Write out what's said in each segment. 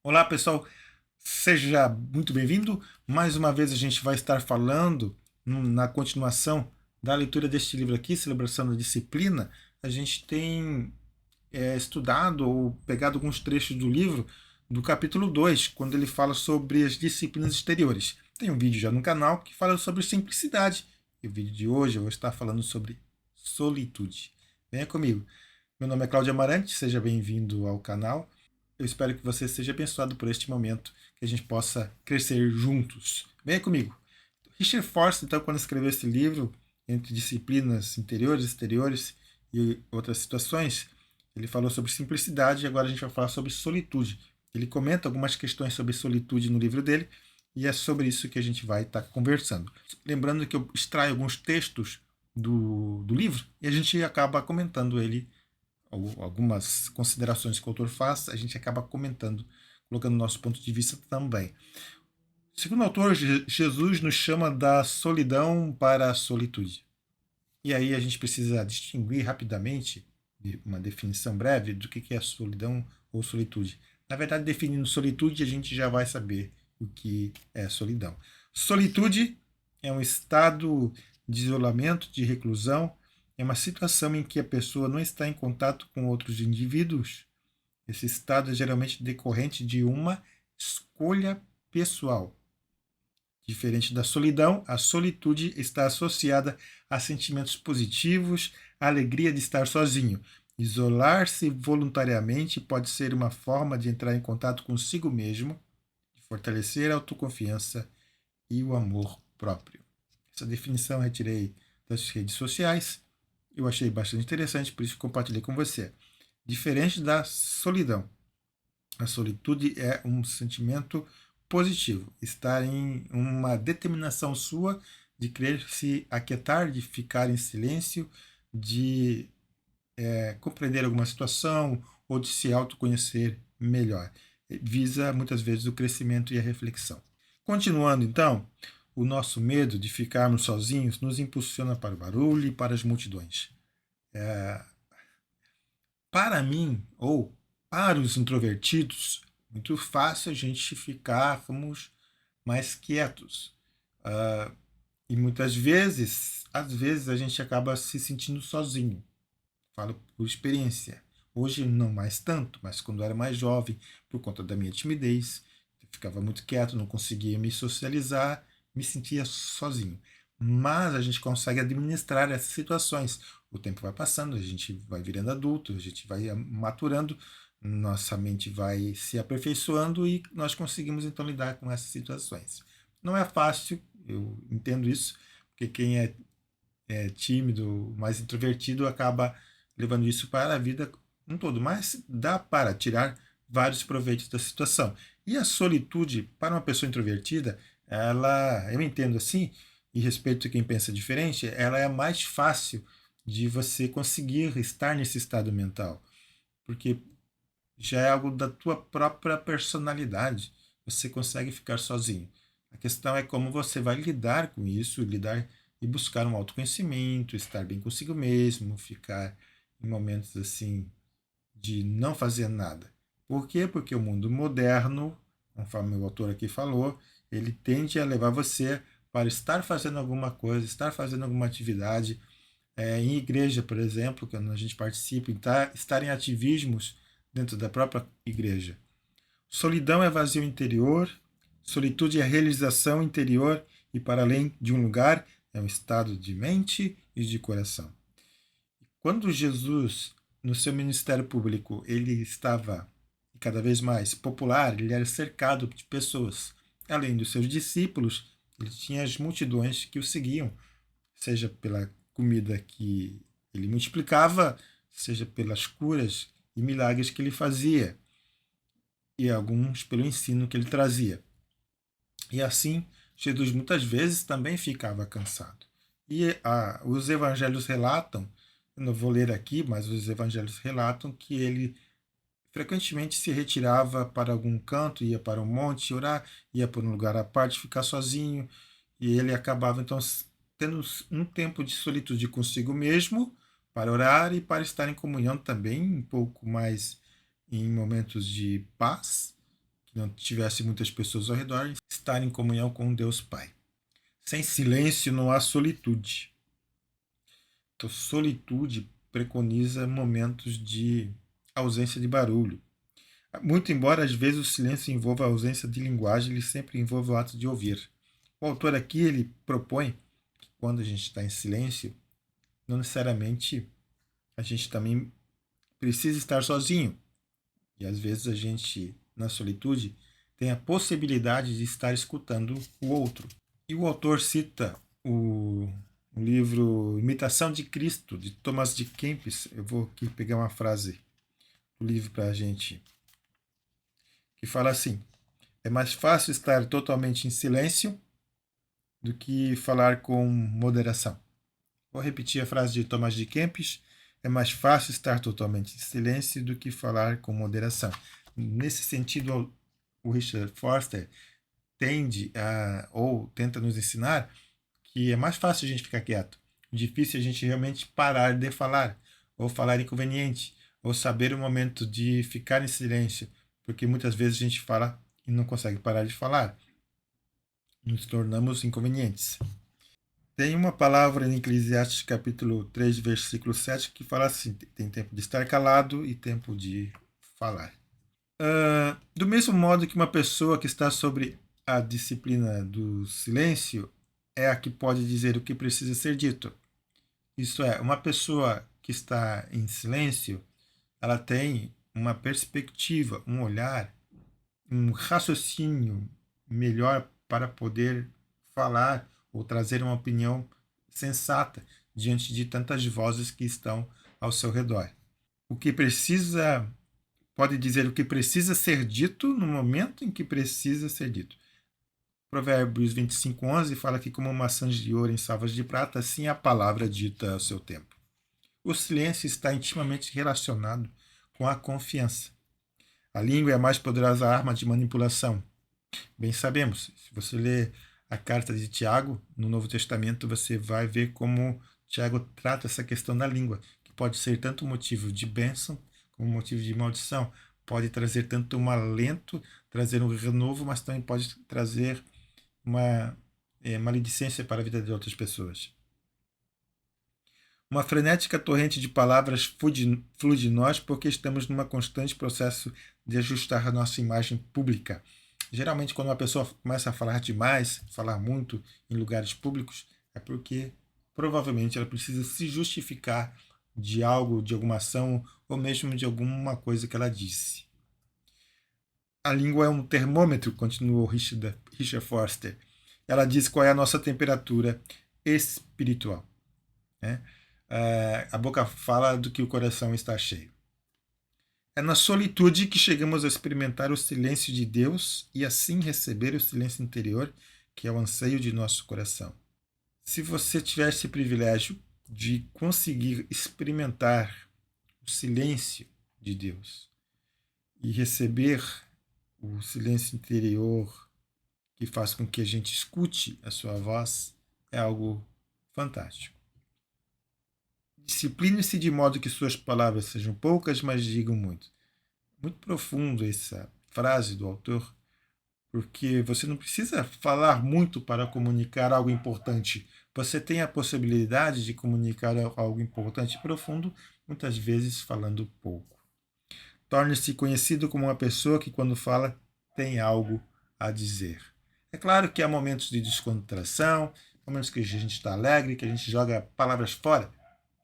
Olá, pessoal, seja muito bem-vindo. Mais uma vez a gente vai estar falando na continuação da leitura deste livro aqui, Celebração da Disciplina. A gente tem estudado ou pegado alguns trechos do livro do capítulo 2, quando ele fala sobre as disciplinas exteriores. Tem um vídeo já no canal que fala sobre simplicidade. E o vídeo de hoje eu vou estar falando sobre solitude. Venha comigo. Meu nome é Cláudio Amarante, seja bem-vindo ao canal. Eu espero que você seja abençoado por este momento, que a gente possa crescer juntos. Venha comigo. Richard Forster, então, quando escreveu esse livro, entre disciplinas interiores, exteriores e outras situações, ele falou sobre simplicidade e agora a gente vai falar sobre solitude. Ele comenta algumas questões sobre solitude no livro dele e é sobre isso que a gente vai estar conversando. Lembrando que eu extraio alguns textos do livro e a gente acaba comentando ele, algumas considerações que o autor faz, a gente acaba comentando, colocando nosso ponto de vista também. Segundo o autor, Jesus nos chama da solidão para a solitude. E aí a gente precisa distinguir rapidamente, uma definição breve, do que é solidão ou solitude. Na verdade, definindo solitude, a gente já vai saber o que é solidão. Solitude é um estado de isolamento, de reclusão, é uma situação em que a pessoa não está em contato com outros indivíduos. Esse estado é geralmente decorrente de uma escolha pessoal. Diferente da solidão, a solitude está associada a sentimentos positivos, a alegria de estar sozinho. Isolar-se voluntariamente pode ser uma forma de entrar em contato consigo mesmo, de fortalecer a autoconfiança e o amor próprio. Essa definição eu retirei das redes sociais. Eu achei bastante interessante, por isso compartilhei com você. Diferente da solidão. A solitude é um sentimento positivo, estar em uma determinação sua de querer se aquietar, de ficar em silêncio, de compreender alguma situação ou de se autoconhecer melhor. Visa muitas vezes o crescimento e a reflexão. Continuando então, o nosso medo de ficarmos sozinhos nos impulsiona para o barulho e para as multidões. Para mim, ou para os introvertidos, muito fácil a gente ficarmos mais quietos. Ah, e muitas vezes, às vezes, a gente acaba se sentindo sozinho. Falo por experiência. Hoje não mais tanto, mas quando eu era mais jovem, por conta da minha timidez, eu ficava muito quieto, não conseguia me socializar, me sentia sozinho. Mas a gente consegue administrar essas situações. O tempo vai passando, a gente vai virando adulto, a gente vai maturando, nossa mente vai se aperfeiçoando e nós conseguimos então lidar com essas situações. Não é fácil, eu entendo isso, porque quem é tímido, mais introvertido, acaba levando isso para a vida um todo. Mas dá para tirar vários proveitos da situação. E a solitude, para uma pessoa introvertida, eu entendo assim, e respeito quem pensa diferente, ela é mais fácil de você conseguir estar nesse estado mental. Porque já é algo da tua própria personalidade. Você consegue ficar sozinho. A questão é como você vai lidar com isso, lidar e buscar um autoconhecimento, estar bem consigo mesmo, ficar em momentos assim de não fazer nada. Por quê? Porque o mundo moderno, conforme o autor aqui falou, ele tende a levar você para estar fazendo alguma coisa, estar fazendo alguma atividade. Em igreja, por exemplo, quando a gente participa, estar em ativismos dentro da própria igreja. Solidão é vazio interior, solitude é realização interior e para além de um lugar é um estado de mente e de coração. Quando Jesus, no seu ministério público, ele estava cada vez mais popular, ele era cercado de pessoas. Além dos seus discípulos, ele tinha as multidões que o seguiam, seja pela comida que ele multiplicava, seja pelas curas e milagres que ele fazia, e alguns pelo ensino que ele trazia. E assim, Jesus muitas vezes também ficava cansado. E os evangelhos relatam, eu não vou ler aqui, mas os evangelhos relatam que ele frequentemente se retirava para algum canto, ia para um monte orar, ia para um lugar à parte ficar sozinho, e ele acabava então tendo um tempo de solitude consigo mesmo para orar e para estar em comunhão também, um pouco mais em momentos de paz, que não tivesse muitas pessoas ao redor, estar em comunhão com Deus Pai. Sem silêncio não há solitude. Então, solitude preconiza momentos de ausência de barulho. Muito embora às vezes o silêncio envolva a ausência de linguagem, ele sempre envolve o ato de ouvir. O autor aqui ele propõe que quando a gente está em silêncio, não necessariamente a gente também precisa estar sozinho. E às vezes a gente, na solitude, tem a possibilidade de estar escutando o outro. E o autor cita o livro Imitação de Cristo, de Thomas de Kempis. Eu vou aqui pegar uma frase do livro para a gente, que fala assim: é mais fácil estar totalmente em silêncio do que falar com moderação. Vou repetir a frase de Thomas de Kempis: é mais fácil estar totalmente em silêncio do que falar com moderação. Nesse sentido, o Richard Foster tende a, ou tenta nos ensinar que é mais fácil a gente ficar quieto. Difícil a gente realmente parar de falar, ou falar inconveniente, ou saber o momento de ficar em silêncio, porque muitas vezes a gente fala e não consegue parar de falar. Nos tornamos inconvenientes. Tem uma palavra em Eclesiastes capítulo 3, versículo 7, que fala assim: tem tempo de estar calado e tempo de falar. Do mesmo modo que uma pessoa que está sobre a disciplina do silêncio é a que pode dizer o que precisa ser dito. Isso é, uma pessoa que está em silêncio, ela tem uma perspectiva, um olhar, um raciocínio melhor para poder falar ou trazer uma opinião sensata diante de tantas vozes que estão ao seu redor. O que precisa, pode dizer o que precisa ser dito no momento em que precisa ser dito. Provérbios 25:11 fala que como maçãs de ouro em salvas de prata, assim é a palavra dita ao seu tempo. O silêncio está intimamente relacionado com a confiança. A língua é a mais poderosa arma de manipulação. Bem sabemos, se você ler a carta de Tiago, no Novo Testamento, você vai ver como Tiago trata essa questão da língua, que pode ser tanto motivo de bênção como motivo de maldição. Pode trazer tanto um alento, trazer um renovo, mas também pode trazer uma maledicência para a vida de outras pessoas. Uma frenética torrente de palavras flui de nós porque estamos num constante processo de ajustar a nossa imagem pública. Geralmente, quando uma pessoa começa a falar demais, falar muito em lugares públicos, é porque provavelmente ela precisa se justificar de algo, de alguma ação ou mesmo de alguma coisa que ela disse. A língua é um termômetro, continuou Richard Foster. Ela diz qual é a nossa temperatura espiritual. Né? A boca fala do que o coração está cheio. É na solitude que chegamos a experimentar o silêncio de Deus e assim receber o silêncio interior, que é o anseio de nosso coração. Se você tiver esse privilégio de conseguir experimentar o silêncio de Deus e receber o silêncio interior que faz com que a gente escute a sua voz, é algo fantástico. Discipline-se de modo que suas palavras sejam poucas, mas digam muito. Muito profundo essa frase do autor, porque você não precisa falar muito para comunicar algo importante. Você tem a possibilidade de comunicar algo importante e profundo, muitas vezes falando pouco. Torne-se conhecido como uma pessoa que, quando fala, tem algo a dizer. É claro que há momentos de descontração, momentos que a gente está alegre, que a gente joga palavras fora,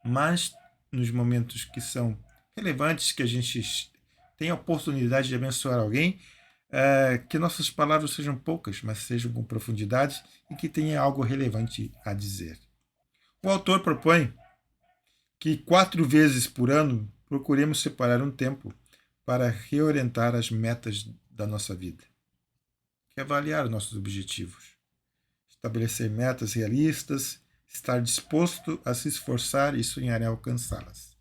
mas nos momentos que são relevantes, que a gente tem a oportunidade de abençoar alguém, que nossas palavras sejam poucas, mas sejam com profundidade e que tenha algo relevante a dizer. O autor propõe que 4 vezes por ano procuremos separar um tempo para reorientar as metas da nossa vida, reavaliar nossos objetivos, estabelecer metas realistas, estar disposto a se esforçar e sonhar em alcançá-las.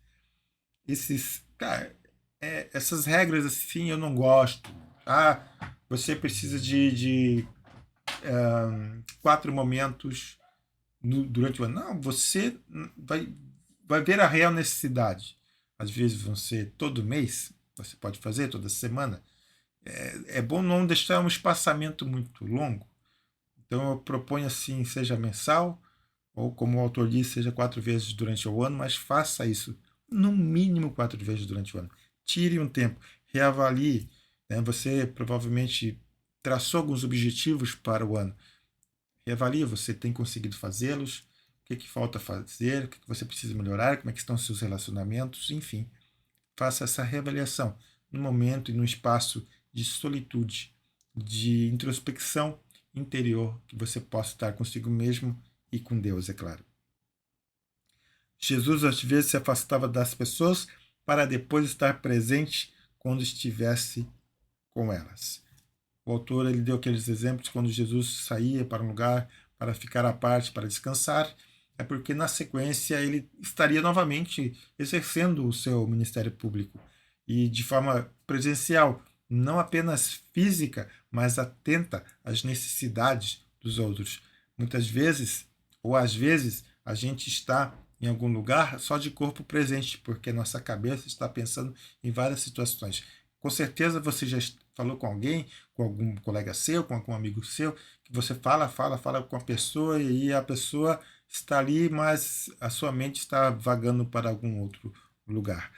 Essas regras assim eu não gosto. Você precisa de 4 momentos durante o ano. Não, você vai ver a real necessidade. Às vezes vão ser todo mês, você pode fazer toda semana. É bom não deixar um espaçamento muito longo. Então eu proponho assim, seja mensal, ou como o autor diz, seja 4 vezes durante o ano, mas faça isso no mínimo 4 vezes durante o ano. Tire um tempo, reavalie. Né? Você provavelmente traçou alguns objetivos para o ano. Reavalie, você tem conseguido fazê-los? O que falta fazer? O que você precisa melhorar? Como é que estão os seus relacionamentos? Enfim, faça essa reavaliação no momento e no espaço de solitude, de introspecção interior, que você possa estar consigo mesmo e com Deus, é claro. Jesus às vezes se afastava das pessoas para depois estar presente quando estivesse com elas. O autor ele deu aqueles exemplos quando Jesus saía para um lugar para ficar à parte, para descansar, é porque na sequência ele estaria novamente exercendo o seu ministério público e de forma presencial, não apenas física, mas atenta às necessidades dos outros. Muitas vezes, ou às vezes, a gente está em algum lugar só de corpo presente, porque nossa cabeça está pensando em várias situações. Com certeza você já falou com alguém, com algum colega seu, com algum amigo seu, que você fala com a pessoa e a pessoa está ali, mas a sua mente está vagando para algum outro lugar.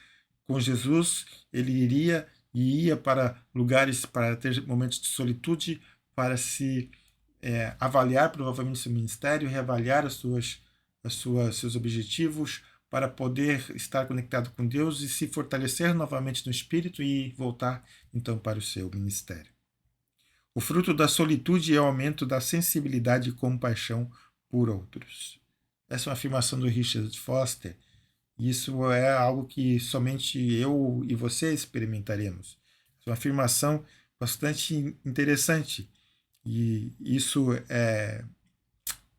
Com Jesus, ele iria e ia para lugares para ter momentos de solitude, para se avaliar provavelmente seu ministério, reavaliar seus objetivos, para poder estar conectado com Deus e se fortalecer novamente no espírito e voltar então para o seu ministério. O fruto da solitude é o aumento da sensibilidade e compaixão por outros. Essa é uma afirmação do Richard Foster. E isso é algo que somente eu e você experimentaremos. É uma afirmação bastante interessante. E isso é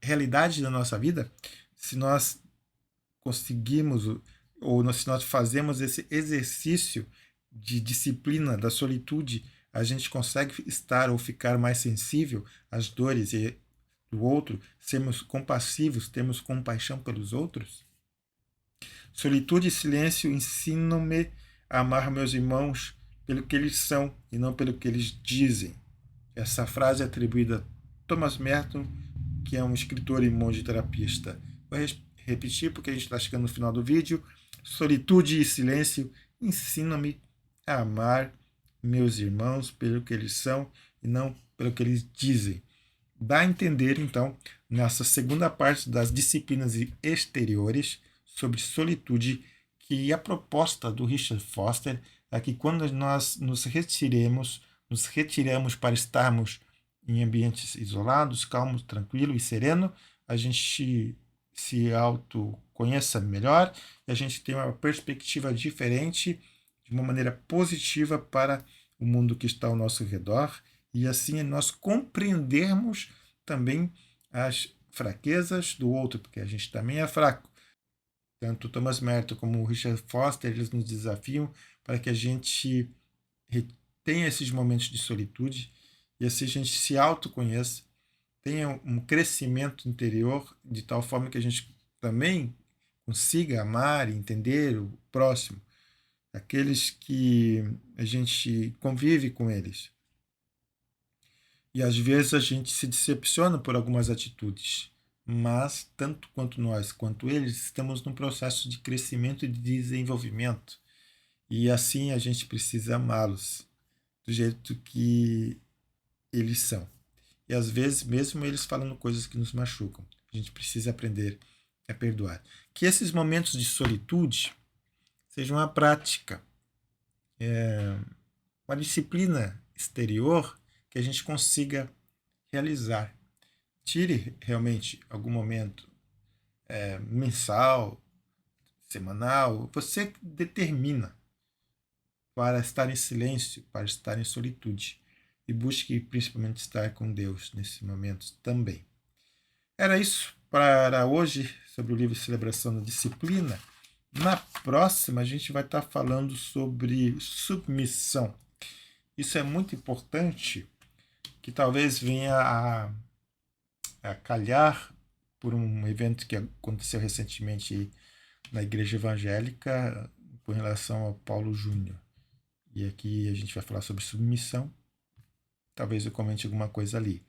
realidade da nossa vida se nós conseguimos ou se nós fazemos esse exercício de disciplina da solitude, a gente consegue estar ou ficar mais sensível às dores do outro, sermos compassivos, termos compaixão pelos outros. Solitude e silêncio ensinam-me a amar meus irmãos pelo que eles são e não pelo que eles dizem. Essa frase é atribuída a Thomas Merton, que é um escritor e monge terapista. Vou repetir porque a gente está chegando no final do vídeo. Solitude e silêncio ensinam-me a amar meus irmãos pelo que eles são e não pelo que eles dizem. Dá a entender, então, nessa segunda parte das disciplinas exteriores sobre solitude, que a proposta do Richard Foster é que quando nós nos retiramos para estarmos em ambientes isolados, calmos, tranquilo e sereno, a gente se autoconheça melhor e a gente tem uma perspectiva diferente, de uma maneira positiva para o mundo que está ao nosso redor e assim nós compreendermos também as fraquezas do outro, porque a gente também é fraco. Tanto Thomas Merton como o Richard Foster, eles nos desafiam para que a gente tenha esses momentos de solitude e assim a gente se autoconheça, tenha um crescimento interior de tal forma que a gente também consiga amar e entender o próximo, aqueles que a gente convive com eles. E às vezes a gente se decepciona por algumas atitudes, mas tanto quanto nós quanto eles estamos num processo de crescimento e de desenvolvimento. E assim a gente precisa amá-los do jeito que eles são. E às vezes, mesmo eles falando coisas que nos machucam, a gente precisa aprender a perdoar. Que esses momentos de solitude sejam uma prática, uma disciplina exterior que a gente consiga realizar. Tire realmente algum momento mensal, semanal, você determina para estar em silêncio, para estar em solitude. E busque principalmente estar com Deus nesses momentos também. Era isso para hoje sobre o livro Celebração da Disciplina. Na próxima, a gente vai estar falando sobre submissão. Isso é muito importante, que talvez venha a calhar por um evento que aconteceu recentemente na Igreja Evangélica com relação ao Paulo Júnior. E aqui a gente vai falar sobre submissão talvez eu comente alguma coisa ali.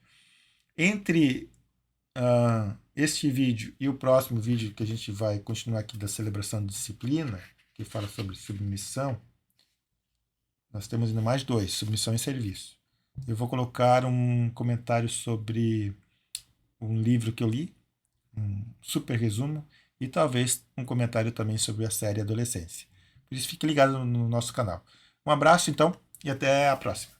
Entre este vídeo e o próximo vídeo, que a gente vai continuar aqui da celebração de disciplina, que fala sobre submissão, nós temos ainda mais dois, submissão e serviço. Eu vou colocar um comentário sobre um livro que eu li, um super resumo, e talvez um comentário também sobre a série Adolescência. Por isso, fique ligado no nosso canal. Um abraço, então, e até a próxima.